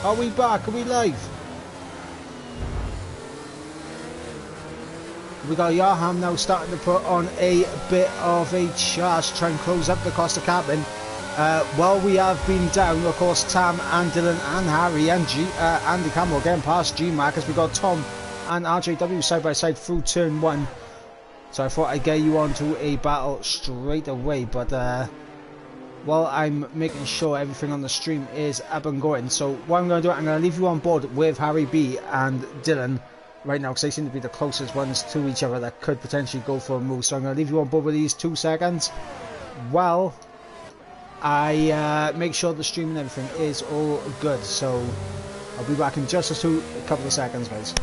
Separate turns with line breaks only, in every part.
Are we back? Are we live? We got Yarham now starting to put on a bit of a charge to try and close up the Costa cabin. While we have been down, of course, Tam and Dylan and Harry and Andy Campbell getting past GMAC as we got Tom and RJW side by side through turn 1. So I thought I'd get you onto a battle straight away, but while I'm making sure everything on the stream is up and going, so what I'm going to do, I'm going to leave you on board with Harry B and Dylan right now, because they seem to be the closest ones to each other that could potentially go for a move. So I'm going to leave you on board with these 2 seconds while I make sure the stream and everything is all good. So I'll be back in just a couple of seconds, guys.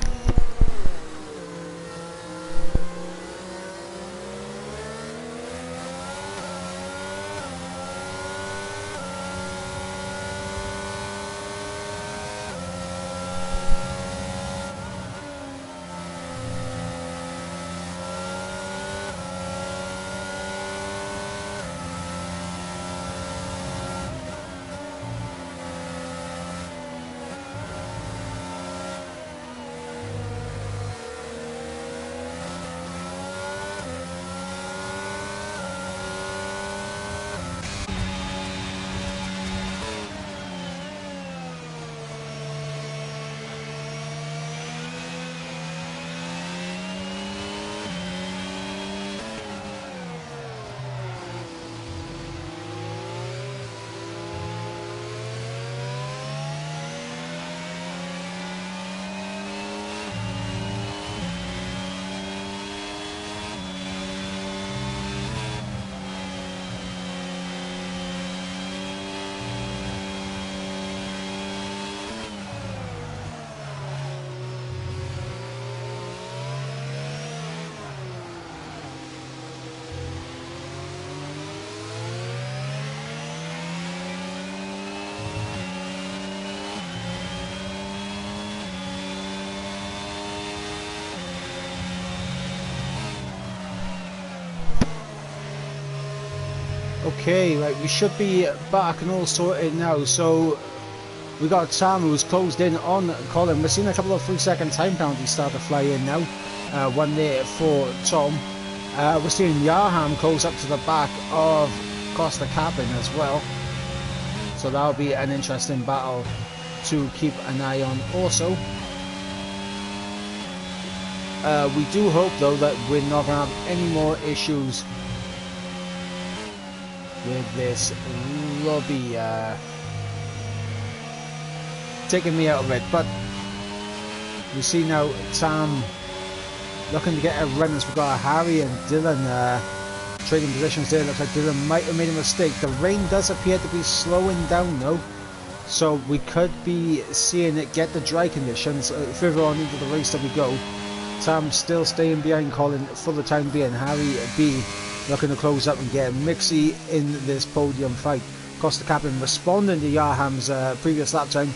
Okay, right, we should be back and all sorted now. So we got Tam, who's closed in on Colin. We're seeing a couple of 3-second time penalties start to fly in now. One there for Tom. We're seeing Yarham close up to the back of Costa Cabin as well. So that'll be an interesting battle to keep an eye on also. We do hope though that we're not going to have any more issues with this lobby taking me out of it, but we see now Tam looking to get a run as we've got Harry and Dylan trading positions there. Looks like Dylan might have made a mistake. The rain does appear to be slowing down though, so we could be seeing it get the dry conditions further on into the race that we go. Tam still staying behind Colin for the time being. Harry B looking to close up and get Mixie in this podium fight. Costa Captain responding to Yarham's previous lap time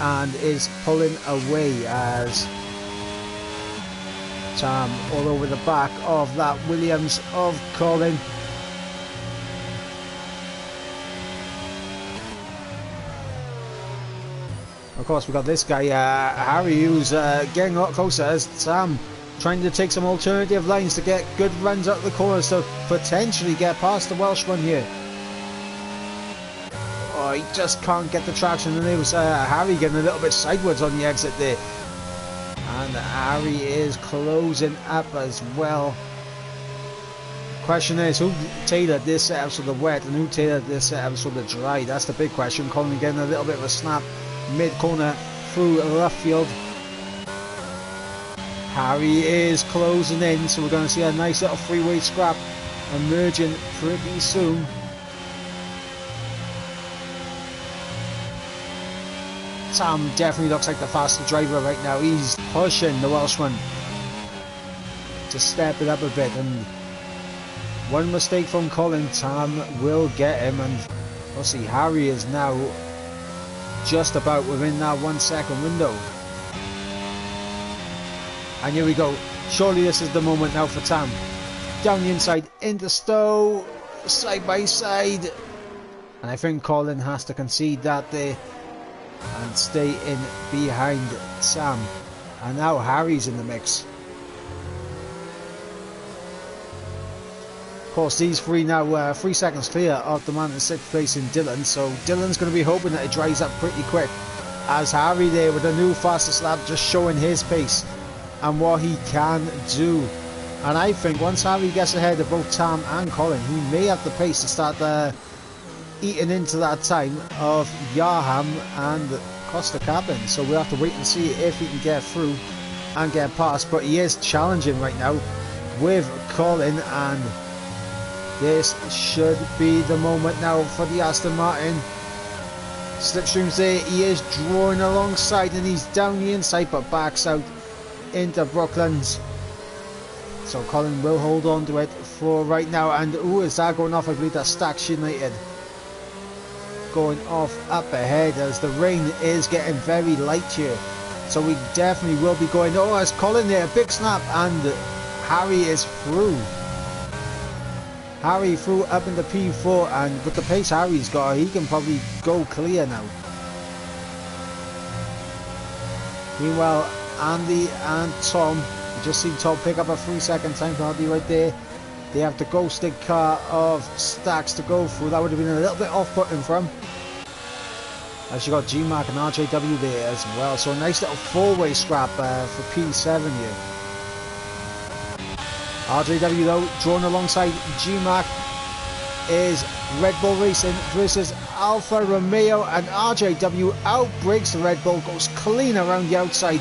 and is pulling away as Tam all over the back of that Williams of Colin. Of course, we've got this guy, Harry, who's getting a lot closer as Tam trying to take some alternative lines to get good runs out of the corners to potentially get past the Welshman here. Oh, he just can't get the traction, and it was Harry getting a little bit sideways on the exit there. And Harry is closing up as well. Question is, who tailored this setup for the wet and who tailored this setup for the dry? That's the big question. Colin getting a little bit of a snap mid-corner through left field. Harry is closing in, so we're going to see a nice little freeway scrap emerging pretty soon. Tam definitely looks like the faster driver right now. He's pushing the Welshman to step it up a bit, and one mistake from Colin, Tam will get him, and we'll see. Harry is now just about within that 1 second window. And here we go. Surely this is the moment now for Tam. Down the inside, into Stowe, side by side. And I think Colin has to concede that there. and stay in behind Sam. And now Harry's in the mix. Of course, these three now 3 seconds clear of the man in 6th place in Dylan, so Dylan's going to be hoping that it dries up pretty quick, as Harry there with a new fastest lap just showing his pace and what he can do. And I think once Harry gets ahead of both Tam and Colin, he may have the pace to start eating into that time of Yaham and Costa Cabin. So we'll have to wait and see if he can get through and get past, but he is challenging right now with Colin, and this should be the moment now for the Aston Martin. Slipstream's there, he is drawing alongside and he's down the inside but backs out into Brooklands. So Colin will hold on to it for right now, and ooh, is that going off? I believe that's Stacks United going off up ahead as the rain is getting very light here. So we definitely will be going, oh, it's Colin there, a big snap, and Harry is through. Harry through up into P4, and with the pace Harry's got, he can probably go clear now. Meanwhile, Andy and Tom, you just see Tom pick up a 3-second time penalty right there. They have the ghosted car of Stacks to go through. That would have been a little bit off-putting for him. As you got GMAC and RJW there as well. So a nice little four-way scrap for P7 here. RJW though, drawn alongside GMAC, is Red Bull Racing versus Alfa Romeo, and RJW outbreaks the Red Bull, goes clean around the outside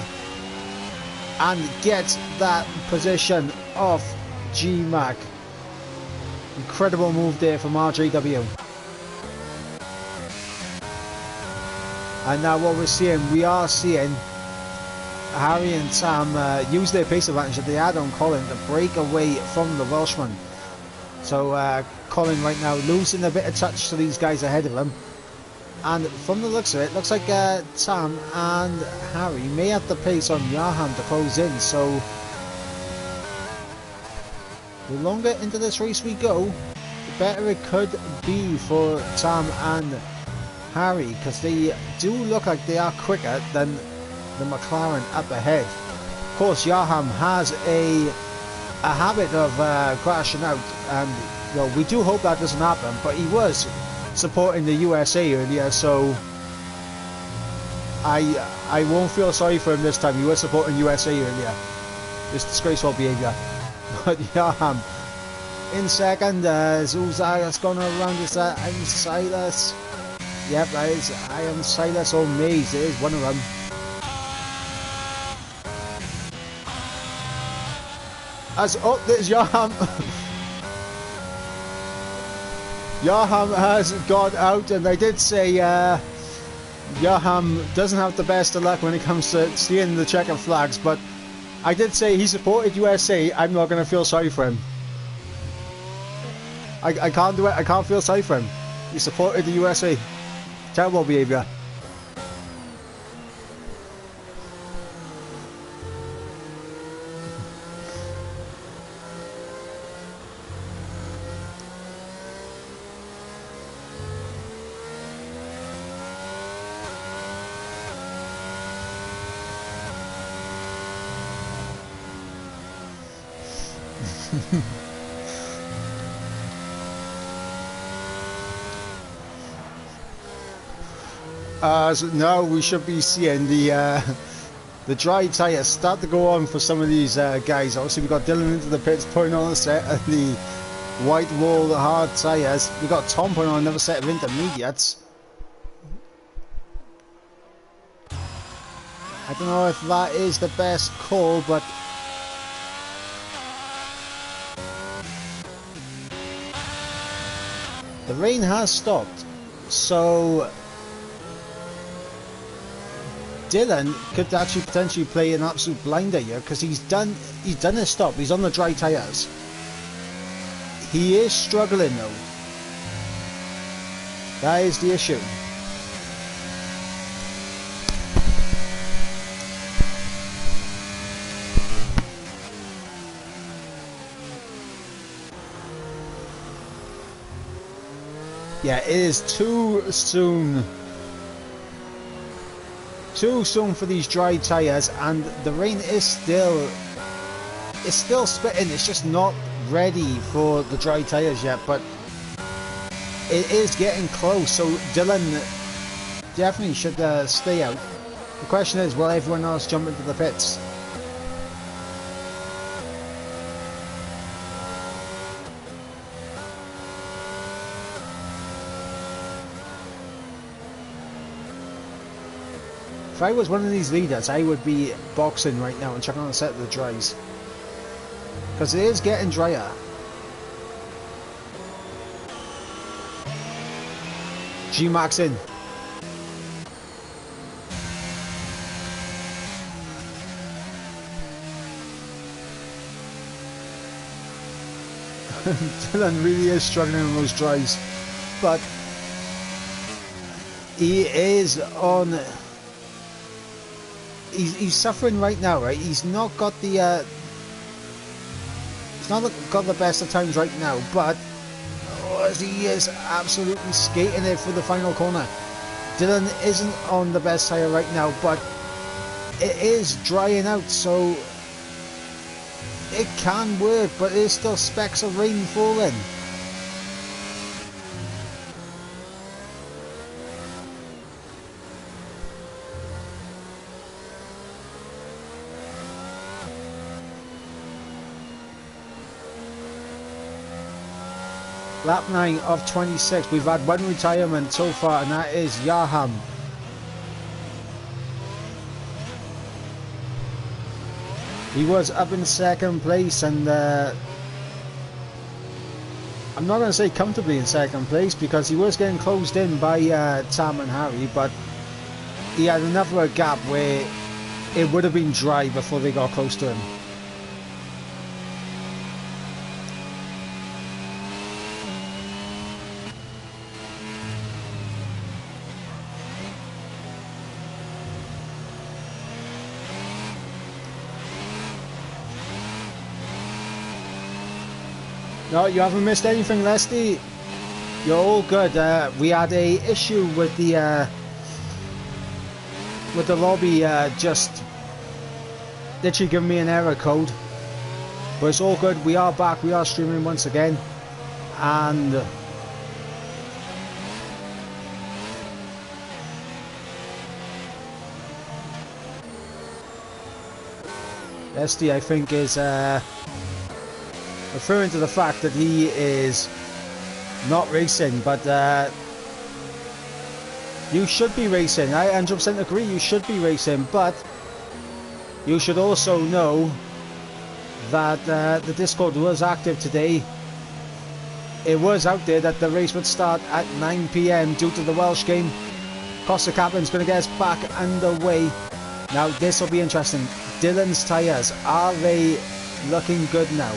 and gets that position off GMAC. Incredible move there from RJW. And now what we are seeing Harry and Sam use their pace advantage that they had on Colin to break away from the Welshman. So Colin right now losing a bit of touch to these guys ahead of him. And from the looks of it, looks like Sam and Harry may have the pace on Yaham to close in. So the longer into this race we go, the better it could be for Sam and Harry, because they do look like they are quicker than the McLaren up ahead. Of course, Yaham has a habit of crashing out, and well, we do hope that doesn't happen, but he was supporting the USA earlier, so I won't feel sorry for him this time. He was supporting USA earlier. This disgraceful behaviour. But Yaham in second, Zuzaga's gone around. Is that I Am Silas? Yep, that is I Am Silas or Maze. It is one of them. As oh, there's Yaham. Yaham has got out, and I did say Yaham doesn't have the best of luck when it comes to seeing the checkered flags, but I did say he supported USA. I'm not going to feel sorry for him. I can't do it. I can't feel sorry for him. He supported the USA. Terrible behaviour. So now we should be seeing the dry tyres start to go on for some of these guys. Obviously we got Dylan into the pits putting on a set of the white wall hard tyres. We got Tom putting on another set of intermediates. I don't know if that is the best call, but the rain has stopped, so Dylan could actually potentially play an absolute blinder here, because he's done his stop. He's on the dry tyres. He is struggling though. That is the issue. Yeah, it is too soon too soon for these dry tyres, and the rain is still spitting. It's just not ready for the dry tyres yet, but it is getting close, so Dylan definitely should stay out. The question is, will everyone else jump into the pits? If I was one of these leaders, I would be boxing right now and checking on the set of the dries, because it is getting drier. G-Max in. Dylan really is struggling in those dries, but he is on. He's suffering right now, right? He's not got the best of times right now, but he is absolutely skating it for the final corner. Dylan isn't on the best tyre right now, but it is drying out, so it can work, but there's still specks of rain falling. Lap 9 of 26. We've had one retirement so far, and that is Yaham. He was up in second place, and I'm not going to say comfortably in second place, because he was getting closed in by Tam and Harry, but he had enough of a gap where it would have been dry before they got close to him. No, you haven't missed anything, Leslie. You're all good. We had a issue with the lobby just literally giving me an error code, but it's all good. We are back. We are streaming once again, and Leslie, I think, is referring to the fact that he is not racing, but you should be racing. I 100% agree, you should be racing, but you should also know that the Discord was active today. It was out there that the race would start at 9 PM due to the Welsh game. Costa Captain's going to get us back underway. Now this will be interesting. Dylan's tyres, are they looking good now?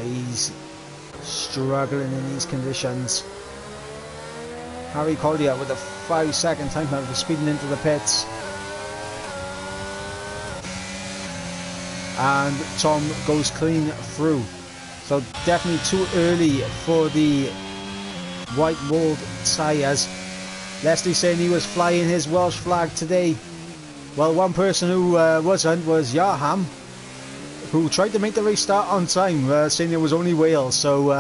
He's struggling in these conditions. Harry Collier with a 5-second time penalty for speeding into the pits. And Tom goes clean through. So definitely too early for the white walled tyres. Leslie saying he was flying his Welsh flag today. Well, one person who wasn't was Yaham, who tried to make the race start on time, saying it was only Wales, so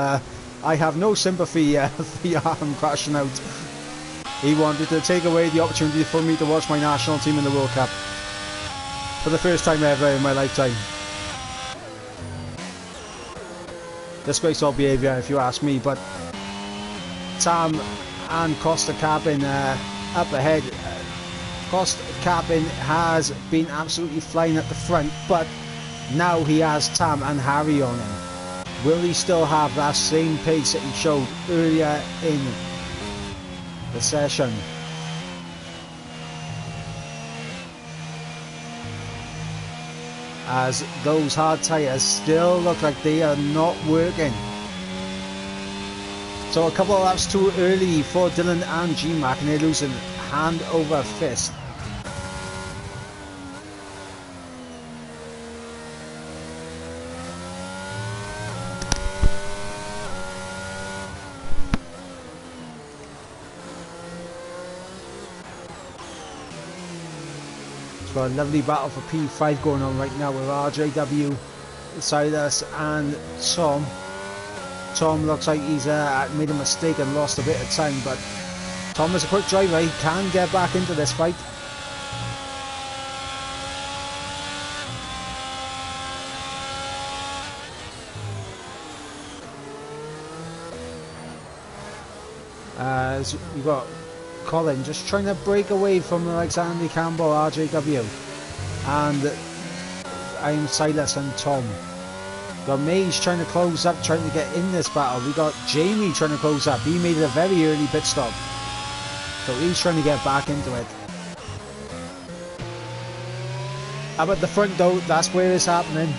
I have no sympathy for Yaham crashing out. He wanted to take away the opportunity for me to watch my national team in the World Cup. For the first time ever in my lifetime. Disgraceful behaviour if you ask me, but Tam and Costa Cabin up ahead. Costa Cabin has been absolutely flying at the front, but now he has Tam and Harry on him. Will he still have that same pace that he showed earlier in the session? As those hard tyres still look like they are not working. So a couple of laps too early for Dylan and G-Mac, and they're losing hand over fist. Got a lovely battle for P5 going on right now with RJW, Silas and Tom. Tom looks like he's made a mistake and lost a bit of time, but Tom is a quick driver. He can get back into this fight. As you got Colin just trying to break away from Alexander Campbell, RJW, and I'm Silas and Tom. Got Mage trying to close up, trying to get in this battle. We got Jamie trying to close up. He made a very early pit stop, so he's trying to get back into it. Up at the front though, that's where it's happening.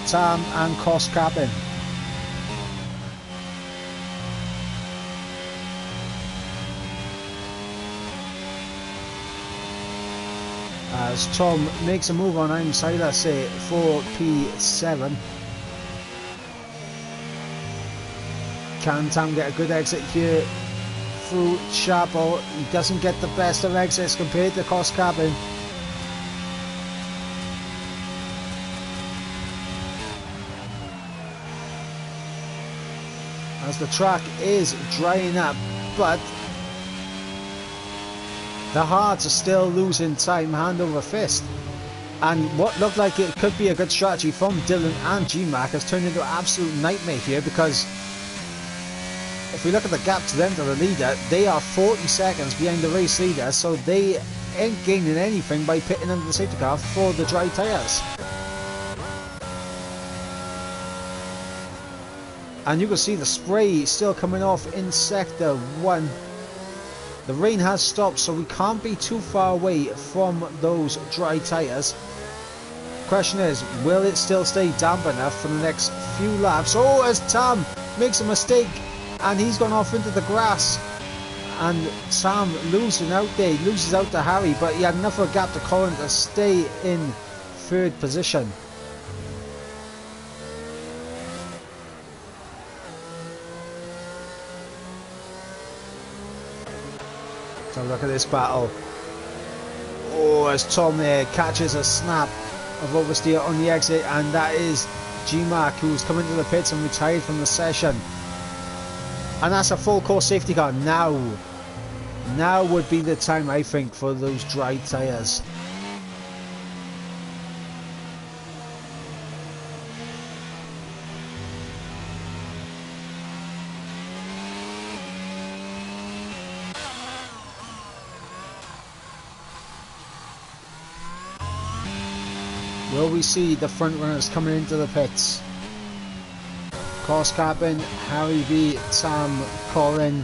Sam and cost capping. As Tom makes a move on I'm Silas for P7. Can Tam get a good exit here through Chapel? He doesn't get the best of exits compared to cost capping. As the track is drying up, but the Hearts are still losing time hand over fist. And what looked like it could be a good strategy from Dylan and GMAC has turned into an absolute nightmare here, because if we look at the gap to them to the leader, they are 40 seconds behind the race leader, so they ain't gaining anything by pitting under the safety car for the dry tyres. And you can see the spray still coming off in Sector 1. The rain has stopped, so we can't be too far away from those dry tyres. Question is, will it still stay damp enough for the next few laps? Oh, as Tam makes a mistake and he's gone off into the grass. And Sam losing out there, he loses out to Harry, but he had enough of a gap to Colin to stay in third position. So look at this battle. Oh, as Tom there catches a snap of oversteer on the exit, and that is GMAC, who's come into the pits and retired from the session. And that's a full course safety car. Now would be the time, I think, for those dry tyres. Will we see the front runners coming into the pits? Cost capping, Harry V, Sam, Colin.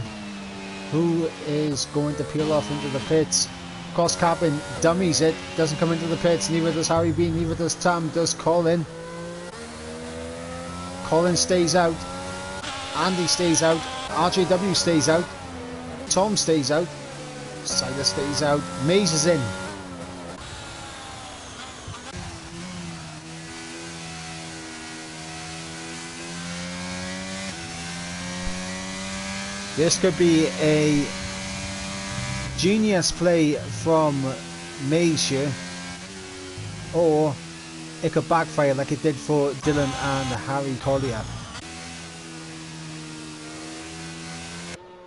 Who is going to peel off into the pits? Cost capping dummies it, doesn't come into the pits. Neither does Harry V, neither does Tam, does Colin. Colin stays out. Andy stays out. RJW stays out. Tom stays out. Silas stays out. Maze is in. This could be a genius play from Maze here, or it could backfire like it did for Dylan and Harry Collier.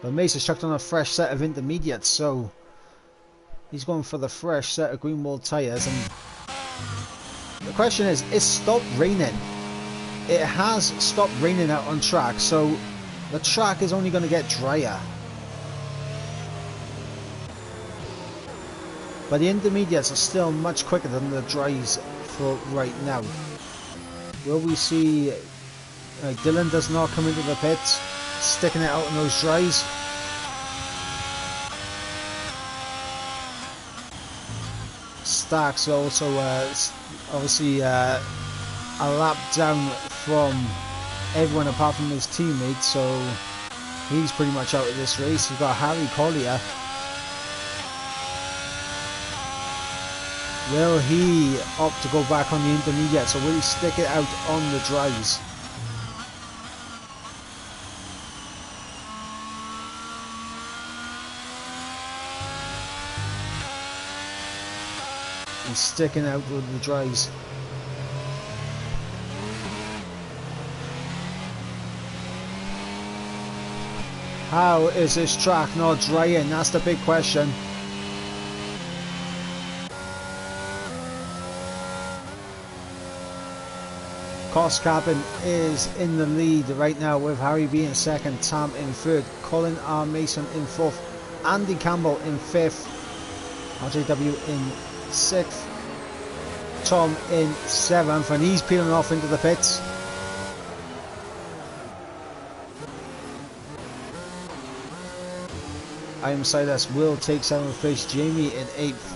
But Maze has chucked on a fresh set of intermediates, so he's going for the fresh set of Greenwald tyres. And the question is, it's stopped raining. It has stopped raining out on track, so the track is only going to get drier. But the intermediates are still much quicker than the dries for right now. Will we see Dylan does not come into the pits, sticking it out in those dries. Stark's also obviously a lap down from everyone apart from his teammates, so he's pretty much out of this race. You've got Harry Collier. Will he opt to go back on the intermediates, or will he stick it out on the dries? and sticking out with the dries. How is this track not drying? That's the big question. Cost Cabin is in the lead right now with Harry B in second, Tam in third, Colin R. Mason in fourth, Andy Campbell in fifth, RJW in sixth, Tom in seventh, and he's peeling off into the pits. I Am Silas will take 7th place, Jamie in 8th,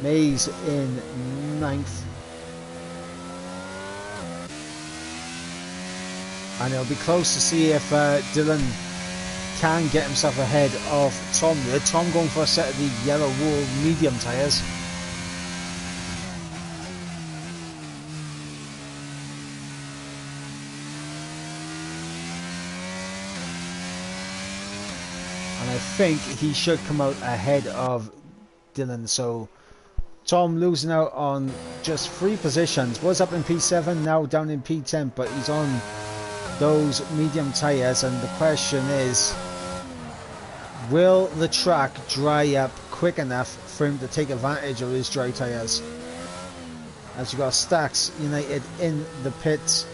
Mays in 9th, and it'll be close to see if Dylan can get himself ahead of Tom there. Tom going for a set of the yellow wool medium tyres. And I think he should come out ahead of Dylan. So Tom losing out on just 3 positions. Was up in P7, now down in P10, but he's on those medium tyres, and the question is, will the track dry up quick enough for him to take advantage of his dry tyres? As you got Stacks United in the pits.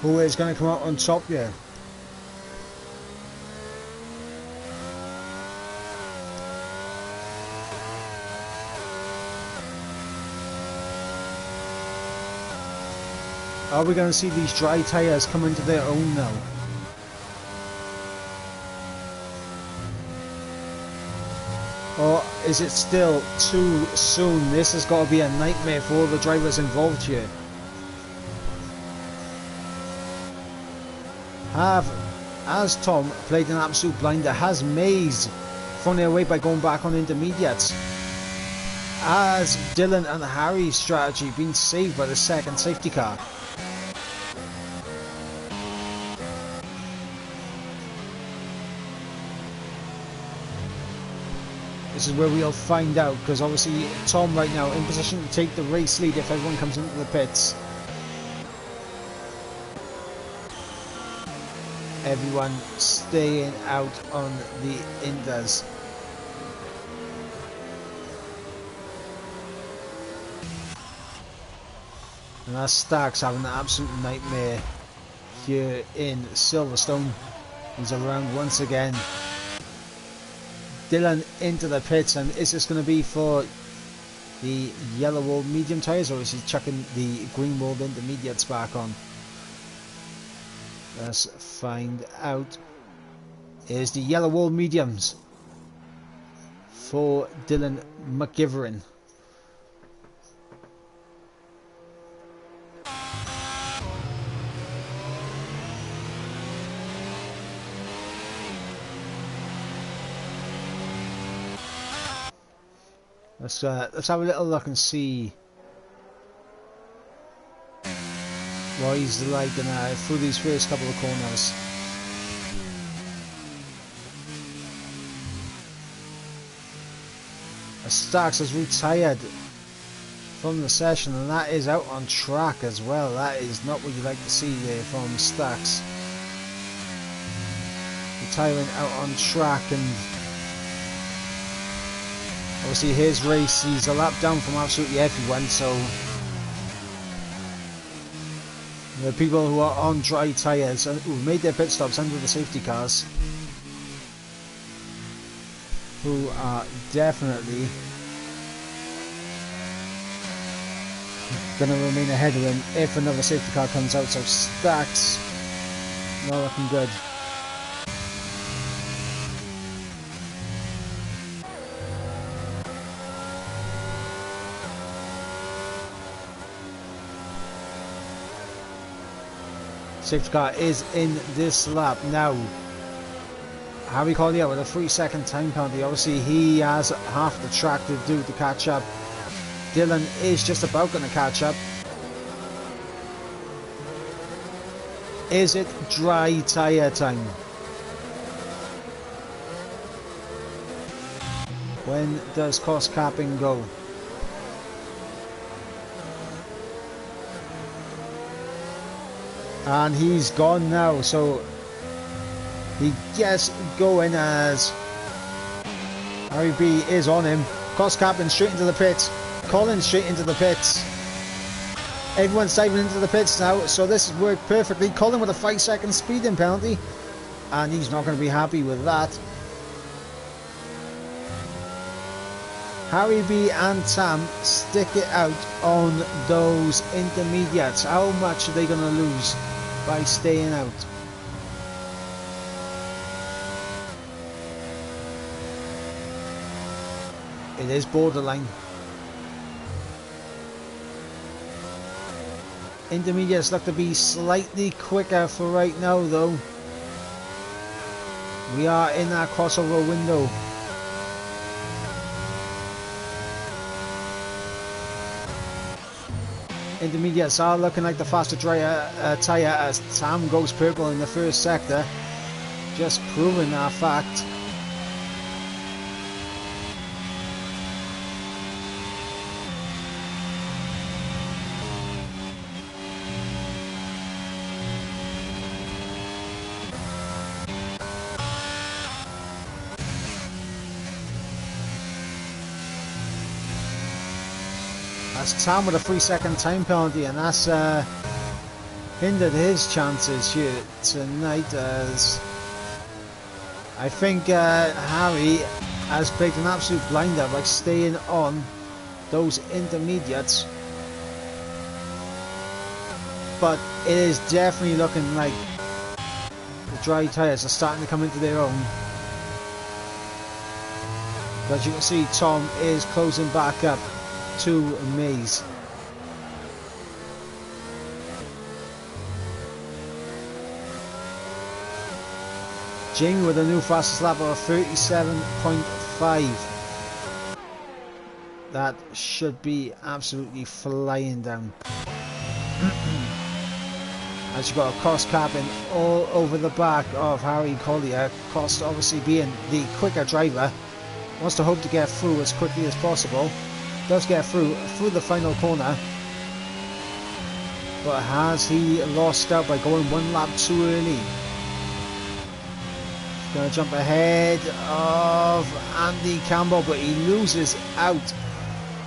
Who is going to come out on top here? Are we going to see these dry tyres come into their own now? Or is it still too soon? This has got to be a nightmare for all the drivers involved here. Has Tom played an absolute blinder? Has Mays thrown it away by going back on intermediates? Has Dylan and Harry's strategy been saved by the second safety car? This is where we'll find out, because obviously Tom right now in position to take the race lead if everyone comes into the pits. Everyone staying out on the Inders. And that Stark's having an absolute nightmare here in Silverstone. He's around once again. Dylan into the pits, and is this going to be for the yellow wall medium tyres, or is he chucking the green wall intermediates back on? Let's find out. Here's the yellow wall mediums for Dylan McGivern. Let's have a little look and see what he's like through these first couple of corners. Starks has retired from the session, and that is out on track as well. That is not what you like to see there from Starks. Retiring out on track, and obviously his race, he's a lap down from absolutely everyone, so the people who are on dry tyres and who've made their pit stops under the safety cars, who are definitely going to remain ahead of him if another safety car comes out. So Stacks not looking good. Safety car is in this lap. Now, Harry Collier with a 3-second time penalty. Obviously, he has half the track to do to catch up. Dylan is just about going to catch up. Is it dry tyre time? When does cost capping go? And he's gone now, so he gets going as Harry B is on him. Cost capping straight into the pits. Colin straight into the pits. Everyone's diving into the pits now, so this has worked perfectly. Colin with a 5-second speeding penalty, and he's not going to be happy with that. Harry B and Tam stick it out on those intermediates. How much are they going to lose by staying out? It is borderline. Intermediates look to be slightly quicker for right now though. We are in that crossover window. Intermediates are looking like the faster tyre as Tam goes purple in the first sector. Just proving that fact. That's Tam with a 3-second time penalty, and that's hindered his chances here tonight, as I think Harry has played an absolute blinder by staying on those intermediates. But it is definitely looking like the dry tyres are starting to come into their own. As you can see, Tom is closing back up to Maze. Jamie with a new fastest lap of 37.5. That should be absolutely flying down. As you've got a cost capping all over the back of Harry Collier. Cost obviously being the quicker driver, wants to hope to get through as quickly as possible. Does get through the final corner, but has he lost out by going one lap too early? He's going to jump ahead of Andy Campbell, but he loses out.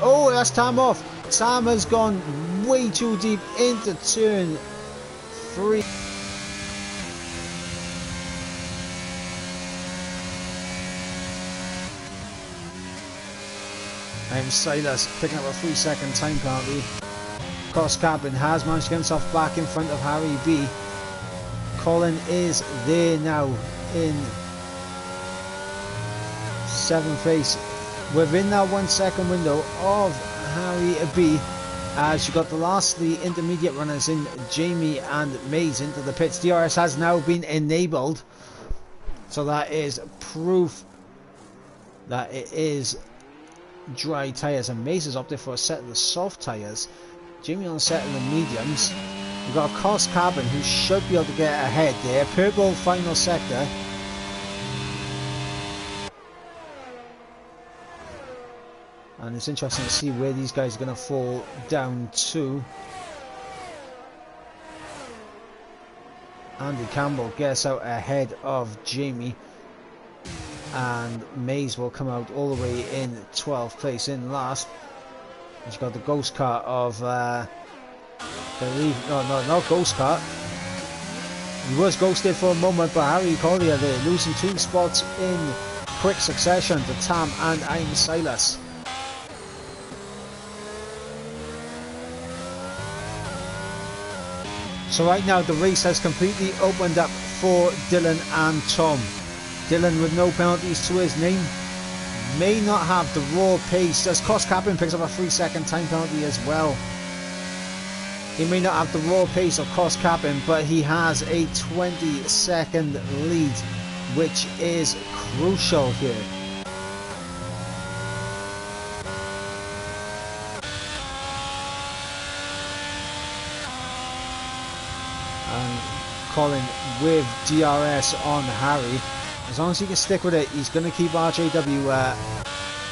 Oh, that's Tam off. Tam has gone way too deep into turn 3. Silas picking up a 3-second time penalty. Cost capping has managed to get himself back in front of Harry B. Colin is there now in 7th place, within that 1-second window of Harry B. As you got the last of the intermediate runners in, Jamie and Mays into the pits. DRS has now been enabled, so that is proof that it is dry tyres, and Mace is opted for a set of the soft tyres. Jamie on a set of the mediums. We've got a cost carbon who should be able to get ahead there. Purple final sector. And it's interesting to see where these guys are going to fall down to. Andy Campbell gets out ahead of Jamie, and Mays will come out all the way in 12th place in last. He's got the ghost car of not ghost car. He was ghosted for a moment, but Harry Collier there losing 2 spots in quick succession to Tam and I'm Silas. So right now the race has completely opened up for Dylan and Tom. Dylan with no penalties to his name, may not have the raw pace as Cost Captain picks up a 3-second time penalty as well. He may not have the raw pace of cost capping, but he has a 20-second lead, which is crucial here. And Colin with DRS on Harry. As long as he can stick with it, he's going to keep RJW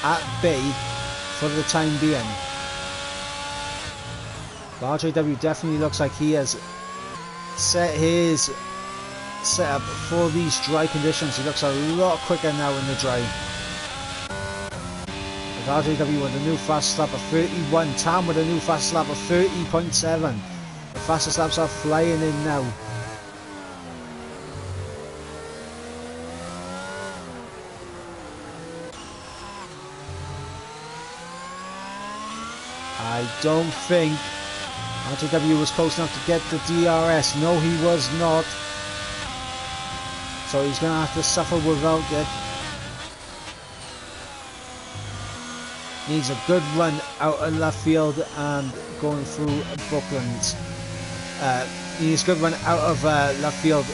at bay for the time being. But RJW definitely looks like he has set his setup for these dry conditions. He looks a lot quicker now in the dry. With RJW with a new fast lap of 31, Tam with a new fast lap of 30.7. The fastest laps are flying in now. I don't think RJW was close enough to get the DRS. No, he was not. So he's going to have to suffer without it. Needs a good run out of left field and going through Brooklands. He needs a good run out of left field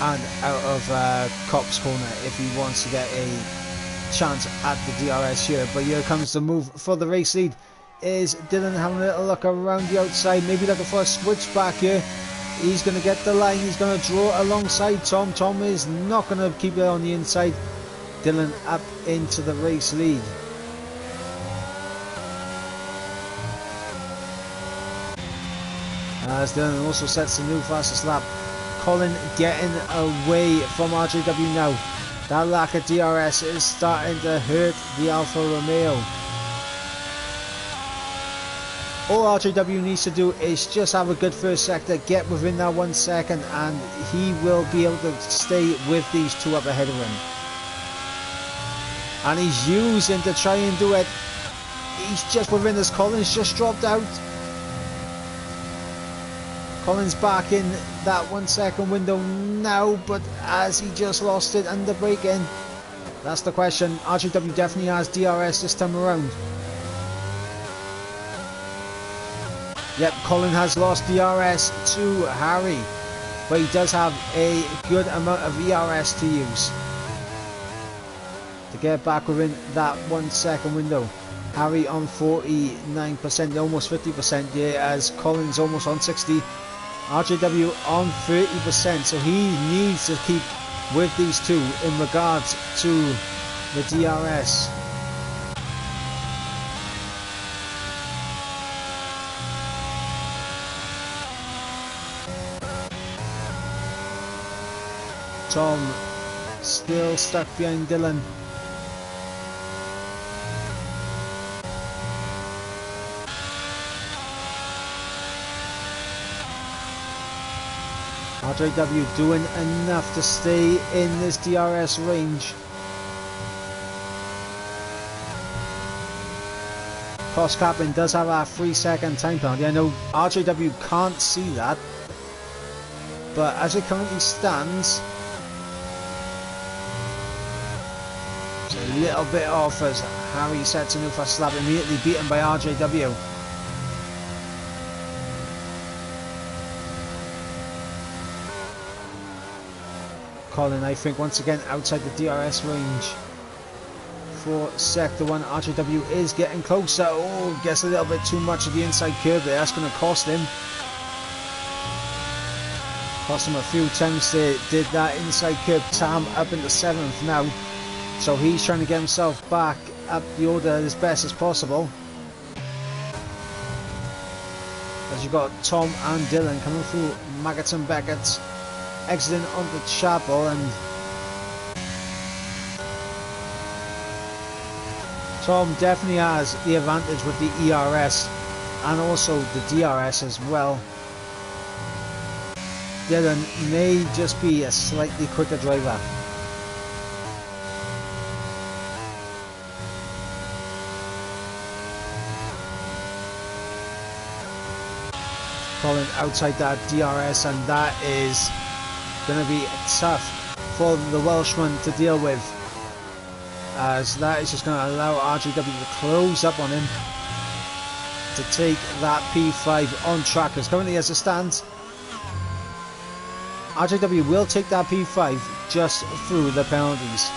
and out of Cop's Corner if he wants to get a chance at the DRS here. But here comes the move for the race lead. Is Dylan having a little look around the outside, maybe looking for a switch back here. He's going to get the line, he's going to draw alongside Tom. Tom is not going to keep it on the inside. Dylan up into the race lead. As Dylan also sets the new fastest lap. Colin getting away from RJW now. That lack of DRS is starting to hurt the Alfa Romeo. All RJW needs to do is just have a good first sector, get within that 1 second, and he will be able to stay with these two up ahead of him. And he's using to try and do it. He's just within this. Colin's just dropped out. Colin's back in that 1 second window now, but as he just lost it under braking. That's the question. RJW definitely has DRS this time around. Yep, Colin has lost DRS to Harry, but he does have a good amount of ERS to use to get back within that 1 second window. Harry on 49%, almost 50%, yeah, as Colin's almost on 60. RJW on 30%, so he needs to keep with these two in regards to the DRS. Tom still stuck behind Dylan. RJW doing enough to stay in this DRS range. Cross capping does have a 3 second time penalty. I know RJW can't see that, but as it currently stands, a little bit off as Harry sets a new fast lap, immediately beaten by RJW. Colin, I think, once again outside the DRS range for Sector 1. RJW is getting closer. Oh, gets a little bit too much of the inside curve there. That's going to cost him. Cost him a few times they did that inside curve. Tam up into 7th now. So he's trying to get himself back up the order as best as possible. As you've got Tom and Dylan coming through Maggots and Beckett, exiting onto Chapel, and Tom definitely has the advantage with the ERS and also the DRS as well. Dylan may just be a slightly quicker driver. Colin outside that DRS, and that is going to be tough for the Welshman to deal with, as that is just going to allow RJW to close up on him. to take that P5 on track, because currently as it stands, RJW will take that P5 just through the penalties.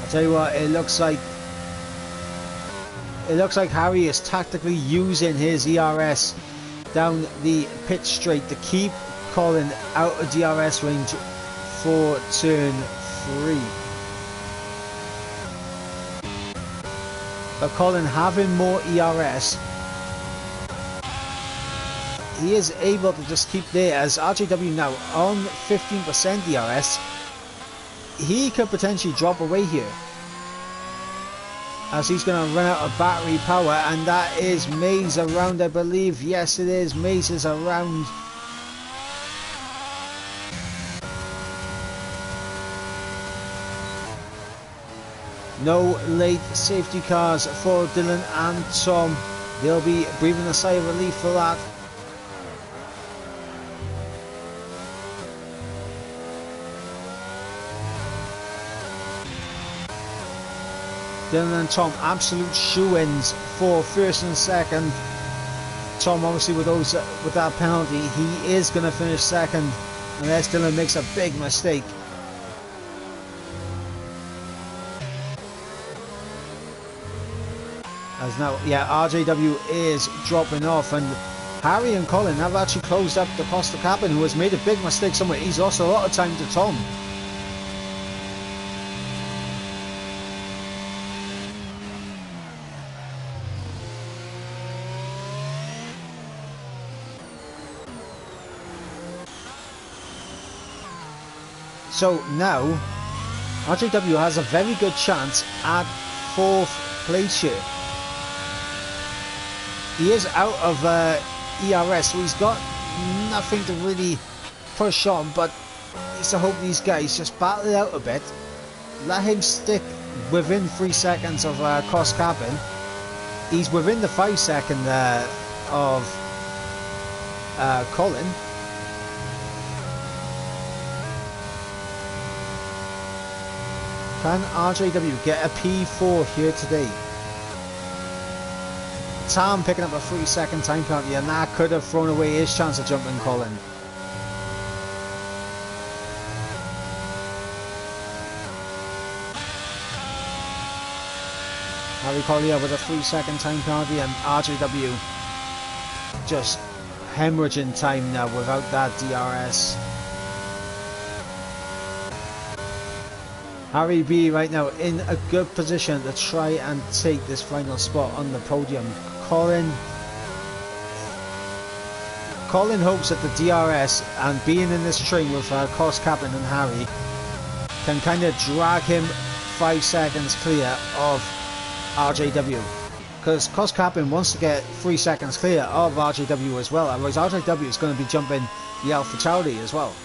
I'll tell you what, it looks like Harry is tactically using his ERS down the pit straight to keep Colin out of DRS range for turn 3. But Colin having more ERS, he is able to just keep there, as RJW now on 15% DRS. He could potentially drop away here, as he's going to run out of battery power, and that is Maze around, I believe. Yes, it is. Maze is around. No late safety cars for Dylan and Tom. They'll be breathing a sigh of relief for that. Dylan and Tom, absolute shoe-ins for first and second. Tom, obviously, with that penalty, he is going to finish second, unless Dylan makes a big mistake. As now, yeah, RJW is dropping off, and Harry and Colin have actually closed up the Costa Cabin, who has made a big mistake somewhere. He's lost a lot of time to Tom. So now, RJW has a very good chance at 4th place here. He is out of ERS, so he's got nothing to really push on, but he's to hope these guys just battle it out a bit. Let him stick within 3 seconds of Costa Cabin. He's within the 5 second of Colin. Can RJW get a P4 here today? Tam picking up a 3 second time penalty, and that could have thrown away his chance of jumping Colin. Harry Collier with a 3 second time penalty, and RJW just hemorrhaging time now without that DRS. Harry B right now in a good position to try and take this final spot on the podium. Colin hopes that the DRS and being in this train with Costa Cabin and Harry can kind of drag him 5 seconds clear of RJW, because Costa Cabin wants to get 3 seconds clear of RJW as well, otherwise RJW is going to be jumping the Alpha Tauri as well.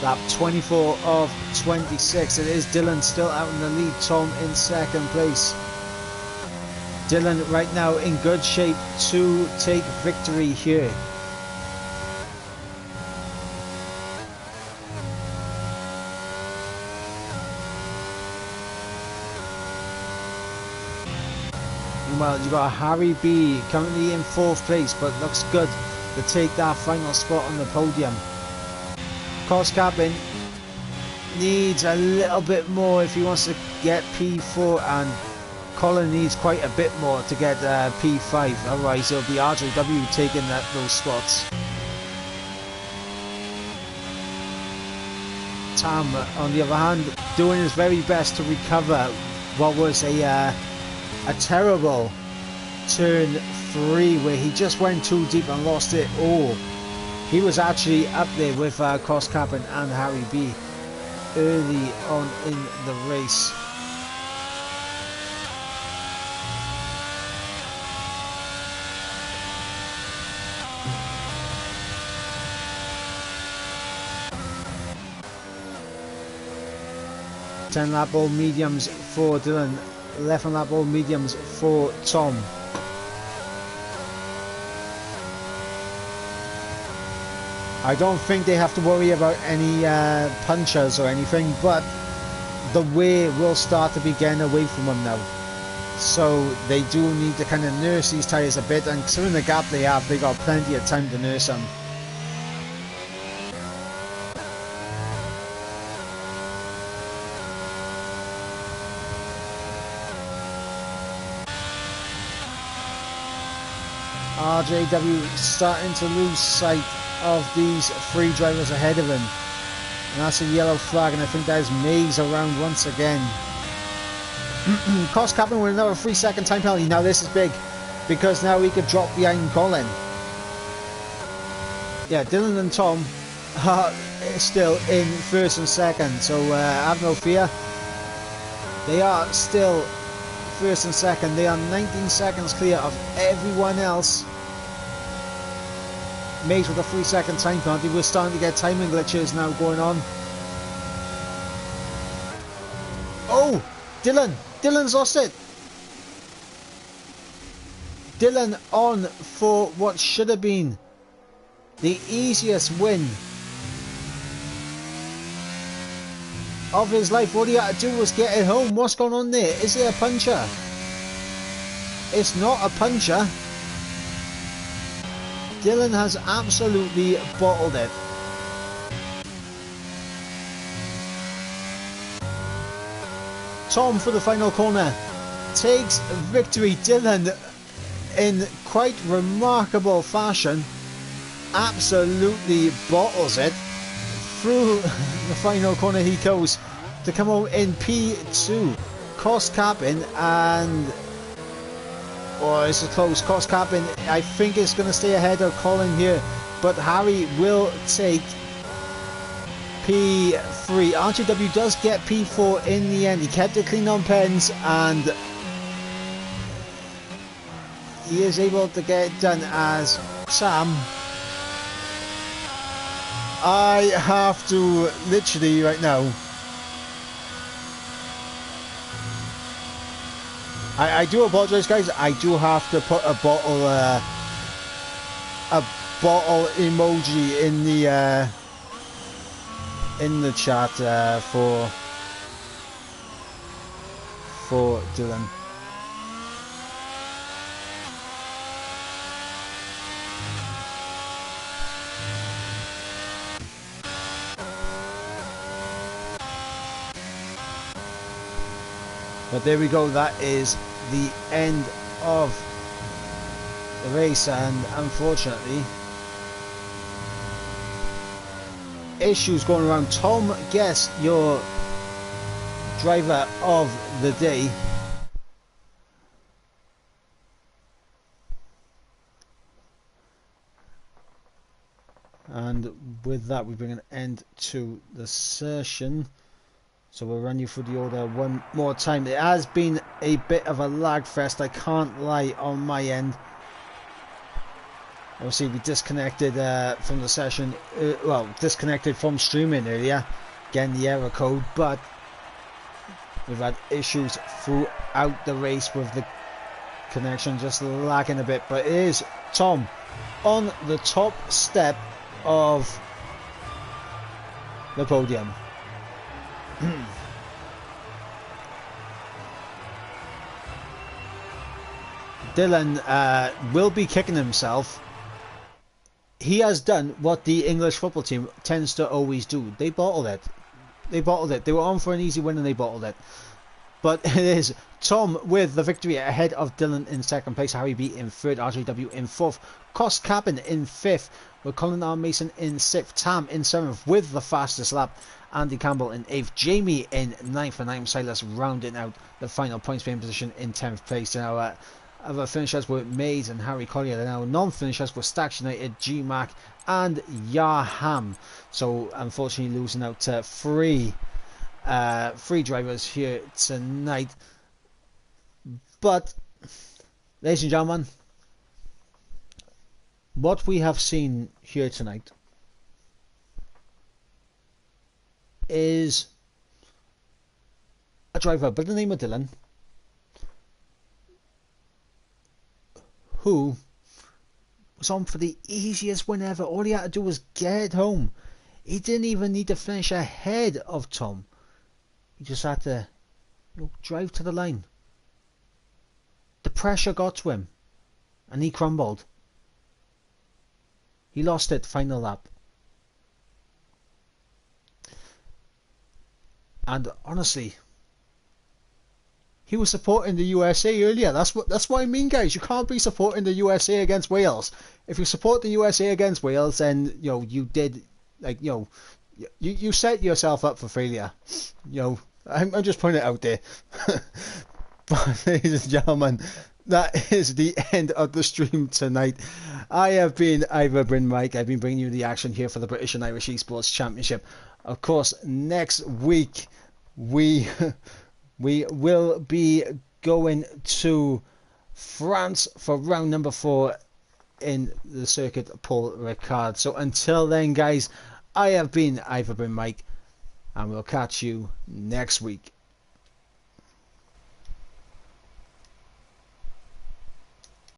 Lap 24 of 26. It is Dylan still out in the lead. Tom in second place. Dylan right now in good shape to take victory here. Meanwhile, you've got Harry B currently in 4th place, but looks good to take that final spot on the podium. Costa Cabin needs a little bit more if he wants to get P4, and Colin needs quite a bit more to get P5, otherwise it'll be RJW taking those spots. Tam, on the other hand, doing his very best to recover what was a terrible turn 3 where he just went too deep and lost it all. He was actually up there with Costa Cabin and Harry B early on in the race. Ten lap all mediums for Dylan, 11 lap all mediums for Tom. I don't think they have to worry about any punchers or anything, but the wear will start to be getting away from them now. So they do need to kind of nurse these tyres a bit, and considering the gap they have, they got plenty of time to nurse them. RJW starting to lose sight of these three drivers ahead of him, and that's a yellow flag, and I think that is Mays around once again. Cost capping with another 3-second time penalty. Now this is big, because now he could drop behind Colin. Yeah, Dylan and Tom are still in first and second, so have no fear. They are still first and second. They are 19 seconds clear of everyone else. Mays with a 3-second time penalty. We're starting to get timing glitches now going on. Oh, Dylan's lost it. Dylan on for what should have been the easiest win of his life. All he had to do was get it home. What's going on there? Is it a puncher? It's not a puncher. Dylan has absolutely bottled it. Tom for the final corner takes victory. Dylan, in quite remarkable fashion, absolutely bottles it. Through the final corner he goes to come home in P2. Cost capping, and oh, this is close. Cost capping, I think it's going to stay ahead of Colin here, but Harry will take P3. RJW does get P4 in the end. He kept it clean on pens, and he is able to get it done as Sam. I have to literally right now, I do apologize, guys. I do have to put a bottle emoji in the chat for Dylan. But there we go, that is the end of the race, and unfortunately issues going around. Tom, guess your driver of the day. And with that we bring an end to the session. So we'll run you through the order one more time. It has been a bit of a lag fest, I can't lie, on my end. Obviously we disconnected from the session, well, disconnected from streaming earlier, getting the error code, but we've had issues throughout the race with the connection just lagging a bit. But it is Tom on the top step of the podium. Dylan will be kicking himself. He has done what the English football team tends to always do. They bottled it. They bottled it. They were on for an easy win and they bottled it. But it is Tom with the victory ahead of Dylan in second place, Harry B in third, RJW in fourth, Cost Capping in fifth, with Colin R. Mason in sixth, Tam in seventh with the fastest lap, Andy Campbell in 8th, Jamie in 9th, and I'm Silas rounding out the final points paying position in 10th place. Now, other finishers were Mays and Harry Collier. Now, non-finishers were Stacks United, G-Mac, and Yaham. So, unfortunately, losing out to three drivers here tonight. But, ladies and gentlemen, what we have seen here tonight is a driver by the name of Dylan, who was on for the easiest win ever. All he had to do was get home. He didn't even need to finish ahead of Tom. He just had to drive to the line. The pressure got to him, and he crumbled. He lost it final lap. And honestly, he was supporting the USA earlier. That's what I mean, guys. You can't be supporting the USA against Wales. If you support the USA against Wales, then you did, you set yourself up for failure. I'm just putting it out there. But ladies and gentlemen, that is the end of the stream tonight. I have been Ivor Bryn Mike. I've been bringing you the action here for the British and Irish Esports Championship. Of course, next week we will be going to France for round number 4 in the circuit Paul Ricard. So until then, guys, I have been Ivor Bryn Mike, and we'll catch you next week.